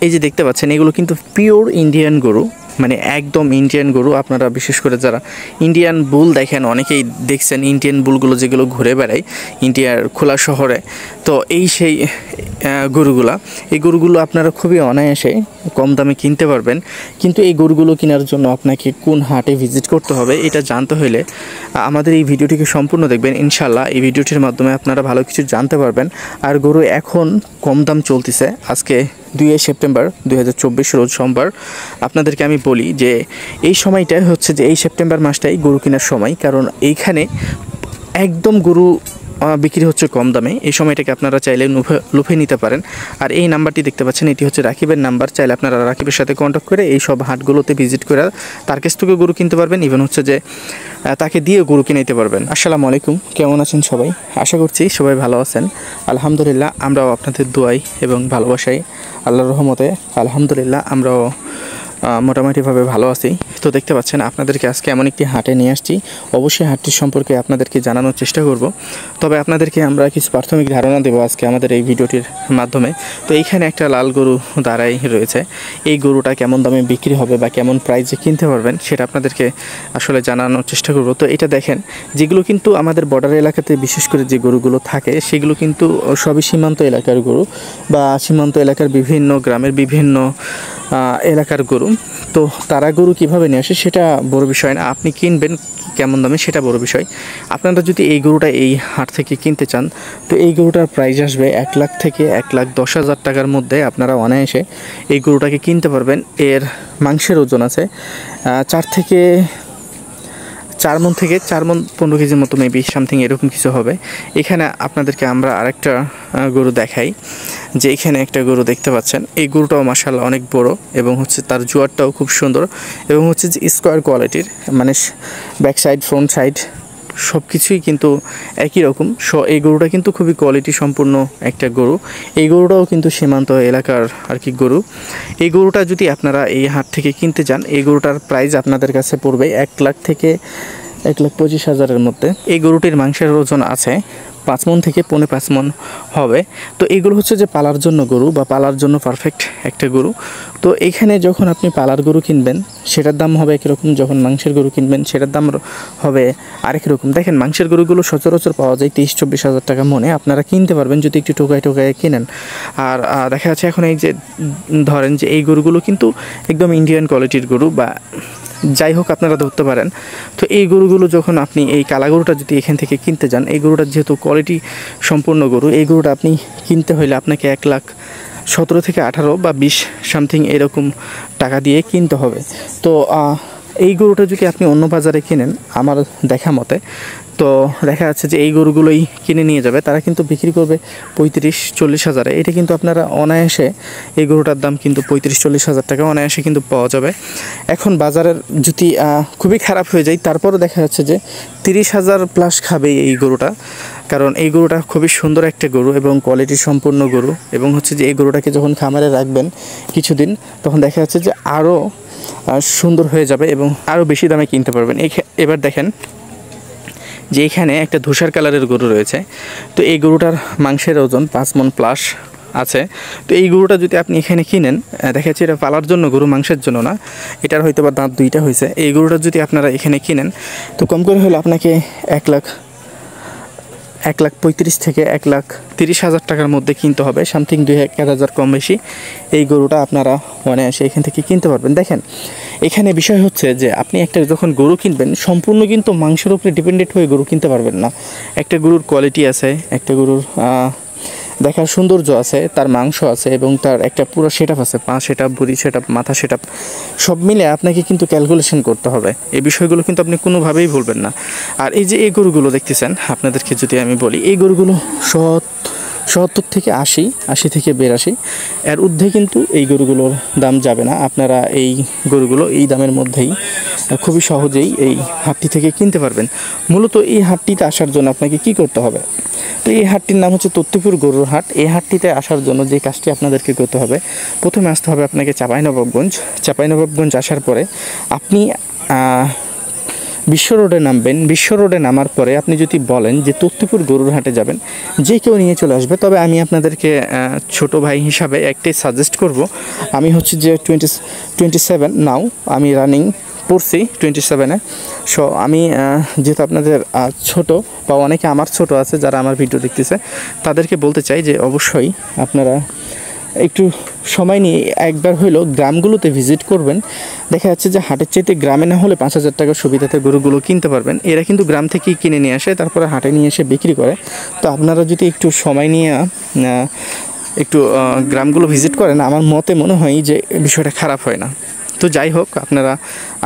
এই যে দেখতে পাচ্ছেন এগুলো কিন্তু পিওর ইন্ডিয়ান গরু, মানে একদম ইন্ডিয়ান গরু। আপনারা বিশেষ করে যারা ইন্ডিয়ান বুল দেখেন, অনেকেই দেখছেন ইন্ডিয়ান বুলগুলো যেগুলো ঘুরে বেড়ায় ইন্ডিয়ার খোলা শহরে, তো এই সেই গরুগুলা। এই গরুগুলো আপনারা খুবই অনায়াসে কম দামে কিনতে পারবেন। কিন্তু এই গরুগুলো কেনার জন্য আপনাকে কোন হাটে ভিজিট করতে হবে এটা জানতে হলে আমাদের এই ভিডিওটিকে সম্পূর্ণ দেখবেন। ইনশাল্লাহ এই ভিডিওটির মাধ্যমে আপনারা ভালো কিছু জানতে পারবেন। আর গরু এখন কম দাম চলতেছে। আজকে 2 সেপ্টেম্বর 2024 রোজ সোমবার। আপনাদেরকে আমি বলি যে এই সময়টা হচ্ছে যে এই সেপ্টেম্বর মাসটাই গরু কেনার সময়, কারণ এইখানে একদম গরু বিক্রি হচ্ছে কম দামে। এই সময়টাকে আপনারা চাইলে লুফে নিতে পারেন। আর এই নাম্বারটি দেখতে পাচ্ছেন, এটি হচ্ছে রাকিবের নাম্বার। চাইলে আপনারা রাকিবের সাথে কন্ট্যাক্ট করে এই সব হাটগুলোতে ভিজিট করে তার কাছ থেকে গরু কিনতে পারবেন। ইভেন হচ্ছে যে তাকে দিয়ে গরু কিনে নিতে পারবেন। আসসালামু আলাইকুম, কেমন আছেন সবাই? আশা করছি সবাই ভালো আছেন। আলহামদুলিল্লাহ, আমরাও আপনাদের দোয়াই এবং ভালোবাসাই আল্লাহর রহমতে আলহামদুলিল্লাহ আমরাও মোটামুটিভাবে ভালো আছি। তো দেখতে পাচ্ছেন আপনাদেরকে আজকে এমন একটি হাটে নিয়ে আসছি। অবশ্যই হাটটির সম্পর্কে আপনাদেরকে জানানোর চেষ্টা করব, তবে আপনাদেরকে আমরা কিছু প্রাথমিক ধারণা দেবো আজকে আমাদের এই ভিডিওটির মাধ্যমে। তো এইখানে একটা লাল গরু দাঁড়াই রয়েছে। এই গরুটা কেমন দামে বিক্রি হবে বা কেমন প্রাইসে কিনতে পারবেন সেটা আপনাদেরকে আসলে জানানোর চেষ্টা করব। তো এটা দেখেন, যেগুলো কিন্তু আমাদের বর্ডার এলাকাতে বিশেষ করে যে গরুগুলো থাকে সেগুলো কিন্তু সবই সীমান্ত এলাকার গরু বা সীমান্ত এলাকার বিভিন্ন গ্রামের বিভিন্ন এলাকার গরু। তো তারা গরু কীভাবে নিয়ে আসে সেটা বড় বিষয় না, আপনি কিনবেন কেমন দামে সেটা বড় বিষয়। আপনারা যদি এই গরুটা এই হাট থেকে কিনতে চান তো এই গরুটার প্রাইস আসবে 1 লাখ থেকে 1,10,000 টাকার মধ্যে। আপনারা অনায়াসে এই গরুটাকে কিনতে পারবেন। এর মাংসের ওজন আছে 4 মণ থেকে 4 মণ 15 কেজির মতো, মেবি সামথিং এরকম কিছু হবে। এখানে আপনাদেরকে আমরা আরেকটা গরু দেখাই, যে এখানে একটা গরু দেখতে পাচ্ছেন। এই গরুটাও মাশাআল্লাহ অনেক বড় এবং হচ্ছে তার জোয়ারটাও খুব সুন্দর এবং হচ্ছে যে স্কোয়ার কোয়ালিটির, মানে ব্যাক সাইড ফ্রন্ট সাইড সব কিছুই কিন্তু একই রকম। এই গরুটা কিন্তু খুবই কোয়ালিটি সম্পূর্ণ একটা গরু। এই গরুটাও কিন্তু সীমান্ত এলাকার আর কি গরু। এই গরুটা যদি আপনারা এই হাট থেকে কিনতে যান, এই গরুটার প্রাইস আপনাদের কাছে পড়বে 1 লাখ থেকে 1,25,000-এর মধ্যে। এই গরুটির মাংসের ওজন আছে 5 মণ থেকে 5.5 মণ হবে। তো এইগুলো হচ্ছে যে পালার জন্য গরু বা পালার জন্য পারফেক্ট একটা গরু। তো এইখানে যখন আপনি পালার গরু কিনবেন সেটার দাম হবে একরকম, যখন মাংসের গরু কিনবেন সেটার দাম হবে আরেক রকম। দেখেন, মাংসের গরুগুলো সচরাচর পাওয়া যায় 23-24 হাজার টাকা মনে। আপনারা কিনতে পারবেন যদি একটু টোকায় কিনেন। আর দেখা যাচ্ছে এখন এই যে ধরেন যে এই গরুগুলো কিন্তু একদম ইন্ডিয়ান কোয়ালিটির গরু বা যাই হোক আপনারা ধরতে পারেন। তো এই গরুগুলো যখন আপনি এই কালা গরুটা যদি এখান থেকে কিনতে যান, এই গরুটার যেহেতু কোয়ালিটি সম্পূর্ণ গরু, এই গরুটা আপনি কিনতে হলে আপনাকে 1,17,000 থেকে 18 বা 20 সামথিং এরকম টাকা দিয়ে কিনতে হবে। তো এই গরুটা যদি আপনি অন্য বাজারে কিনেন আমার দেখা মতে, তো দেখা যাচ্ছে যে এই গরুগুলোই কিনে নিয়ে যাবে, তারা কিন্তু বিক্রি করবে 35-40 হাজারে। এটা কিন্তু আপনারা অনায়াসে এই গরুটার দাম কিন্তু 35-40 হাজার টাকা অনায়াসে কিন্তু পাওয়া যাবে। এখন বাজারের যদি খুবই খারাপ হয়ে যায় তারপরও দেখা যাচ্ছে যে 30,000 প্লাস খাবে এই গরুটা, কারণ এই গরুটা খুবই সুন্দর একটা গরু এবং কোয়ালিটি সম্পন্ন গরু। এবং হচ্ছে যে এই গরুটাকে যখন খামারে রাখবেন কিছুদিন, তখন দেখা যাচ্ছে যে আরও সুন্দর হয়ে যাবে এবং আরও বেশি দামে কিনতে পারবেন। এবার দেখেন যে এখানে একটা ধূসর কালারের গরু রয়েছে। তো এই গরুটার মাংসের ওজন 5 মণ প্লাস আছে। তো এই গরুটা যদি আপনি এখানে কিনেন, দেখা যাচ্ছে এটা পালার জন্য গরু, মাংসের জন্য না। এটার হয়তো বা দাঁত 2টা হয়েছে। এই গরুটা যদি আপনারা এখানে কিনেন তো কম করে হলে আপনাকে 1,35,000 থেকে 1,30,000 টাকার মধ্যে কিনতে হবে, সামথিং 2-1,000 কম বেশি। এই গরুটা আপনারা অনায়াসে এখান থেকে কিনতে পারবেন। দেখেন, এখানে বিষয় হচ্ছে যে আপনি একটা যখন গরু কিনবেন সম্পূর্ণ কিন্তু মাংসের উপরে ডিপেন্ডেন্ট হয়ে গরু কিনতে পারবেন না। একটা গরুর কোয়ালিটি আছে, একটা গরুর দেখার সৌন্দর্য আছে, তার মাংস আছে এবং তার একটা পুরো সেটআপ আছে, পা সেটআপ, বুড়ি সেটআপ, মাথা সেটআপ সব মিলে আপনাকে কিন্তু ক্যালকুলেশন করতে হবে। এই বিষয়গুলো কিন্তু আপনি কোনোভাবেই ভুলবেন না। আর এই যে এই গরুগুলো দেখতেছেন, আপনাদেরকে যদি আমি বলি, এই গরুগুলো 70 থেকে 80 থেকে 82 এর ঊর্ধ্বে কিন্তু এই গরুগুলোর দাম যাবে না। আপনারা এই গরুগুলো এই দামের মধ্যেই খুবই সহজেই এই হাটটি থেকে কিনতে পারবেন। মূলত এই হাটটিতে আসার জন্য আপনাকে কি করতে হবে? তো এই হাটটির নাম হচ্ছে তত্ত্বপুর গরুর হাট। এই হাটটিতে আসার জন্য যে কাজটি আপনাদেরকে করতে হবে, প্রথমে আসতে হবে আপনাকে চাঁপাইনবাবগঞ্জ। চাঁপাইনবাবগঞ্জ আসার পরে আপনি বিশ্ব রোডে নামবেন। বিশ্ব রোডে নামার পরে আপনি যদি বলেন যে তক্তিপুর গরুর হাটে যাবেন, যে কেউ নিয়ে চলে আসবে। তবে আমি আপনাদেরকে ছোট ভাই হিসাবে একটাই সাজেস্ট করব, আমি হচ্ছে যে 27 নাও আমি রানিং পড়ছি 27-এ। সো আমি যেহেতু আপনাদের ছোট বা অনেকে আমার ছোট আছে যারা আমার ভিডিও দেখতেছে, তাদেরকে বলতে চাই যে অবশ্যই আপনারা একটু সময় নিয়ে একবার হইলেও গ্রামগুলোতে ভিজিট করবেন। দেখা যাচ্ছে যে হাটের চাইতে গ্রামে না হলে 5,000 টাকার সুবিধাতে গরুগুলো কিনতে পারবেন। এরা কিন্তু গ্রাম থেকেই কিনে নিয়ে আসে, তারপরে হাটে নিয়ে এসে বিক্রি করে। তো আপনারা যদি একটু সময় নিয়ে একটু গ্রামগুলো ভিজিট করেন, আমার মতে মনে হয় যে বিষয়টা খারাপ হয় না। তো যাই হোক, আপনারা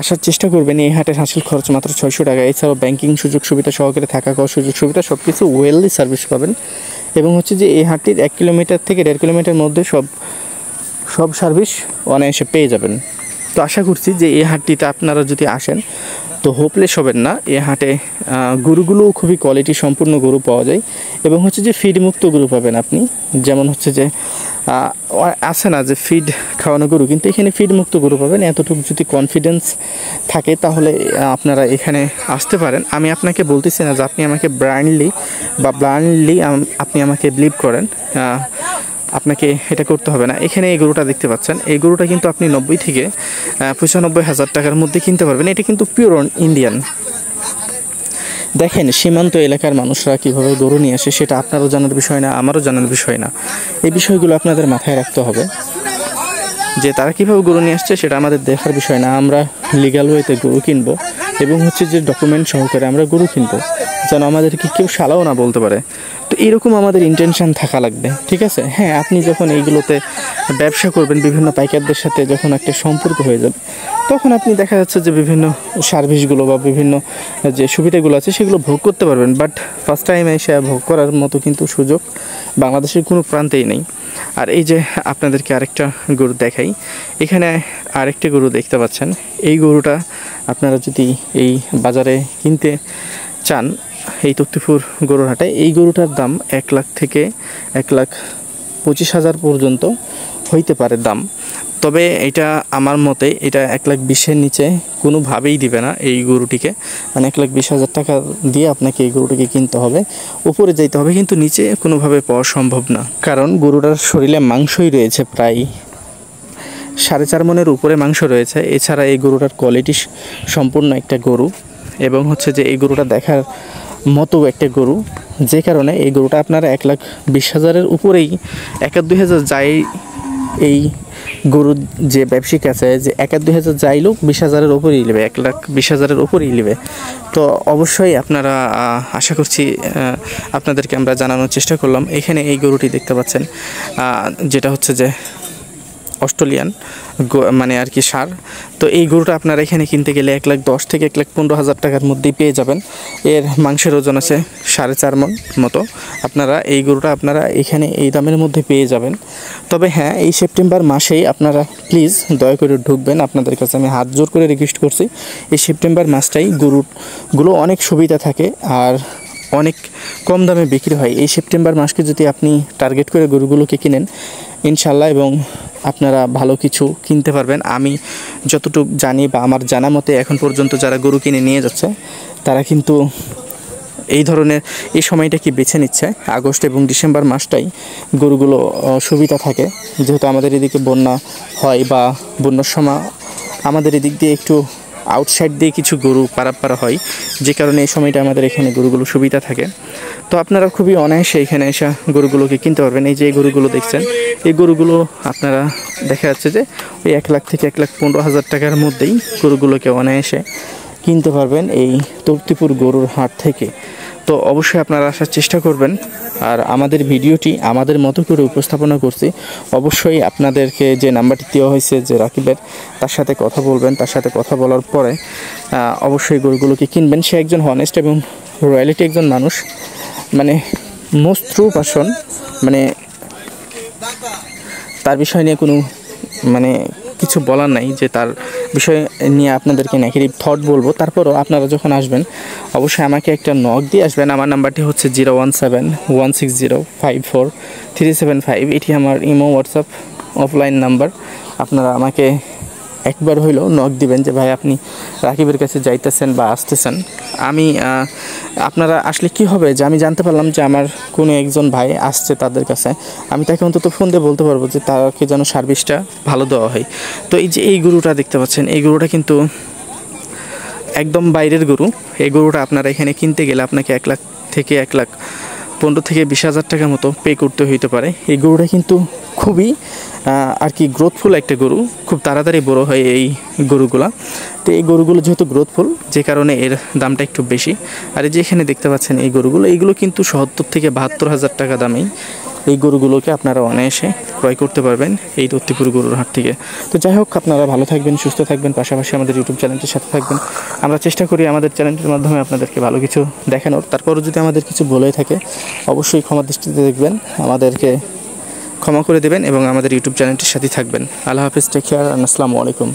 আসার চেষ্টা করবেন। এই হাটের হাসিল খরচ মাত্র 600 টাকা। এছাড়াও ব্যাংকিং সুযোগ সুবিধা সহকারে থাকা খাওয়ার সুযোগ সুবিধা সব কিছু ওয়েললি সার্ভিস পাবেন। এবং হচ্ছে যে এই হাটটির 1 কিলোমিটার থেকে 1.5 কিলোমিটার মধ্যে সব সার্ভিস অনায়াসে পেয়ে যাবেন। তো আশা করছি যে এই হাটটিতে আপনারা যদি আসেন তো হোপলেস হবেন না। এই হাটে গরুগুলোও খুবই কোয়ালিটি সম্পূর্ণ গরু পাওয়া যায়। এবং হচ্ছে যে ফিড মুক্ত গরু পাবেন আপনি। যেমন হচ্ছে যে আছে না যে ফিড খাওয়ানো গরু, কিন্তু এখানে ফিড মুক্ত গরু পাবেন। এতটুকু যদি কনফিডেন্স থাকে তাহলে আপনারা এখানে আসতে পারেন। আমি আপনাকে বলতেছি না যে আপনি আমাকে ব্লাইন্ডলি আপনি আমাকে বিলিভ করেন, আপনাকে এটা করতে হবে না। এখানে এই গরুটা দেখতে পাচ্ছেন, এই গরুটা কিন্তু আপনি 90 থেকে 95,000 টাকার মধ্যে কিনতে পারবেন। এটা কিন্তু পিওর ইন্ডিয়ান। দেখেন সীমান্ত এলাকার মানুষরা কীভাবে গরু নিয়ে আসে, সেটা আপনারও জানার বিষয় না, আমারও জানার বিষয় না। এই বিষয়গুলো আপনাদের মাথায় রাখতে হবে যে তারা কীভাবে গরু নিয়ে আসছে সেটা আমাদের দেখার বিষয় না। আমরা লিগ্যাল ওয়েতে গরু কিনবো এবং হচ্ছে যে ডকুমেন্ট সহকারে আমরা গরু কিনবো, যেন আমাদেরকে কেউ শালাও না বলতে পারে। তো এরকম আমাদের ইন্টেনশন থাকা লাগবে, ঠিক আছে? হ্যাঁ, আপনি যখন এইগুলোতে ব্যবসা করবেন, বিভিন্ন পাইকারদের সাথে যখন একটা সম্পর্ক হয়ে যাবে, তখন আপনি দেখা যাচ্ছে যে বিভিন্ন সার্ভিসগুলো বা বিভিন্ন যে সুবিধাগুলো আছে সেগুলো ভোগ করতে পারবেন। বাট ফার্স্ট টাইম এসে ভোগ করার মতো কিন্তু সুযোগ বাংলাদেশের কোনো প্রান্তেই নেই। আর এই যে আপনাদেরকে আরেকটা গরু দেখাই, এখানে আরেকটা গরু দেখতে পাচ্ছেন। এই গরুটা আপনারা যদি এই বাজারে কিনতে চান, এই তক্তিপুর গরুর হাটে, এই গরুটার দাম 1 লাখ থেকে 1,25,000 পর্যন্ত হইতে পারে দাম। তবে এটা আমার মতে এটা 1,20,000-এর নিচে কোনোভাবেই দিবে না এই গরুটিকে। মানে 1,20,000 টাকা দিয়ে আপনাকে এই গরুটিকে কিনতে হবে, উপরে যাইতে হবে, কিন্তু নিচে কোনোভাবে পাওয়া সম্ভব না। কারণ গরুটার শরীরে মাংসই রয়েছে প্রায় 4.5 মণের উপরে মাংস রয়েছে। এছাড়া এই গরুটার কোয়ালিটি সম্পূর্ণ একটা গরু এবং হচ্ছে যে এই গরুটা দেখার মতো একটা গরু, যে কারণে এই গরুটা আপনারা 1,20,000-এর উপরেই 1,2,000 যাই এই গরুর যে ব্যবসায়িক আছে যে 1,2,000 যাইলো 20,000-এর উপরেই নেবে, 1,20,000-এর উপরেই নেবে। তো অবশ্যই আপনারা আশা করছি আপনাদেরকে আমরা জানানোর চেষ্টা করলাম। এখানে এই গরুটি দেখতে পাচ্ছেন, যেটা হচ্ছে যে অস্ট্রেলিয়ান মানে আর কি ষাঁড়। তো এই গরুটা আপনারা এখানে কিনতে গেলে 1,10,000 থেকে 1,15,000 টাকার মধ্যেই পেয়ে যাবেন। এর মাংসের ওজন আছে 4.5 মণ মতো। আপনারা এই গরুটা আপনারা এখানে এই দামের মধ্যে পেয়ে যাবেন। তবে হ্যাঁ, এই সেপ্টেম্বর মাসেই আপনারা প্লিজ দয়া করে ঢুকবেন। আপনাদের কাছে আমি হাত জোর করে রিকোয়েস্ট করছি, এই সেপ্টেম্বর মাসটাই গরুগুলো অনেক সুবিধা থাকে আর অনেক কম দামে বিক্রি হয়। এই সেপ্টেম্বর মাসকে যদি আপনি টার্গেট করে গরুগুলোকে কিনেন ইনশাল্লাহ, এবং আপনারা ভালো কিছু কিনতে পারবেন। আমি যতটুকু জানি বা আমার জানা মতে এখন পর্যন্ত যারা গরু কিনে নিয়ে যাচ্ছে তারা কিন্তু এই ধরনের এই সময়টা কি বেছে নিচ্ছে। আগস্ট এবং ডিসেম্বর মাসটাই গরুগুলো সুবিধা থাকে, যেহেতু আমাদের এদিকে বন্যা হয় বা বন্যার সময় আমাদের এদিক দিয়ে একটু আউটসাইড দিয়ে কিছু গরু পারাপারা হয়, যে কারণে এই সময়টা আমাদের এখানে গরুগুলো সুবিধা থাকে। তো আপনারা খুবই অনায়াসে এখানে এসে গরুগুলোকে কিনতে পারবেন। এই যে এই গরুগুলো দেখছেন, এই গরুগুলো আপনারা দেখা যাচ্ছে যে ওই 1 লাখ থেকে 1,15,000 টাকার মধ্যেই গরুগুলোকে অনায়াসে কিনতে পারবেন এই তক্তিপুর গরুর হাট থেকে। তো অবশ্যই আপনারা আসার চেষ্টা করবেন। আর আমাদের ভিডিওটি আমাদের মতো করে উপস্থাপনা করছি। অবশ্যই আপনাদেরকে যে নাম্বারটি দেওয়া হয়েছে যে রাকিবের, তার সাথে কথা বলবেন। তার সাথে কথা বলার পরে অবশ্যই গরুগুলোকে কিনবেন। সে একজন হনেস্ট এবং রয়্যালিটি একজন মানুষ, মানে মোস্ট ট্রু পারসন। মানে তার বিষয় নিয়ে কোনো মানে কিছু বলার নাই যে তার বিষয় নিয়ে আপনাদেরকে নেগেটিভ থট বলবো। তারপরও আপনারা যখন আসবেন অবশ্যই আমাকে একটা নক দিয়ে আসবেন। আমার নাম্বারটি হচ্ছে 017-160-54-375। এটি আমার ইমো হোয়াটসঅ্যাপ অফলাইন নাম্বার। আপনারা আমাকে একবার হইলেও নক দিবেন যে ভাই আপনি রাকিবের কাছে যাইতেছেন বা আসতেছেন, আমি আপনারা আসলে কি হবে যে আমি জানতে পারলাম যে আমার কোনো একজন ভাই আসছে তাদের কাছে, আমি তাকে অন্তত ফোন দিয়ে বলতে পারবো যে তাকে যেন সার্ভিসটা ভালো দেওয়া হয়। তো এই যে এই গরুটা দেখতে পাচ্ছেন, এই গরুটা কিন্তু একদম বাইরের গরু। এই গরুটা আপনারা এখানে কিনতে গেলে আপনাকে 1 লাখ থেকে 1,15,000 থেকে 20,000 টাকার মতো পে করতে হইতে পারে। এই গরুটা কিন্তু খুবই আর কি গ্রোথফুল একটা গরু, খুব তাড়াতাড়ি বড় হয় এই গরুগুলা। তো এই গরুগুলো যেহেতু গ্রোথফুল, যে কারণে এর দামটা একটু বেশি। আর এই যে এখানে দেখতে পাচ্ছেন এই গরুগুলো, এইগুলো কিন্তু 70 থেকে 72,000 টাকা দামেই এই গরুগুলোকে আপনারা অনায়াসে ক্রয় করতে পারবেন এই দত্তিপুর গরুর হাট থেকে। তো যাই হোক, আপনারা ভালো থাকবেন, সুস্থ থাকবেন, পাশাপাশি আমাদের ইউটিউব চ্যানেলটির সাথে থাকবেন। আমরা চেষ্টা করি আমাদের চ্যানেলটির মাধ্যমে আপনাদেরকে ভালো কিছু দেখানোর। তারপরও যদি আমাদের কিছু বলে থাকে অবশ্যই ক্ষমা দৃষ্টিতে দেখবেন, আমাদেরকে ক্ষমা করে দেবেন এবং আমাদের ইউটিউব চ্যানেলটির সাথে থাকবেন। আল্লাহ হাফিজ, টেক কেয়ার, আসসালামু আলাইকুম।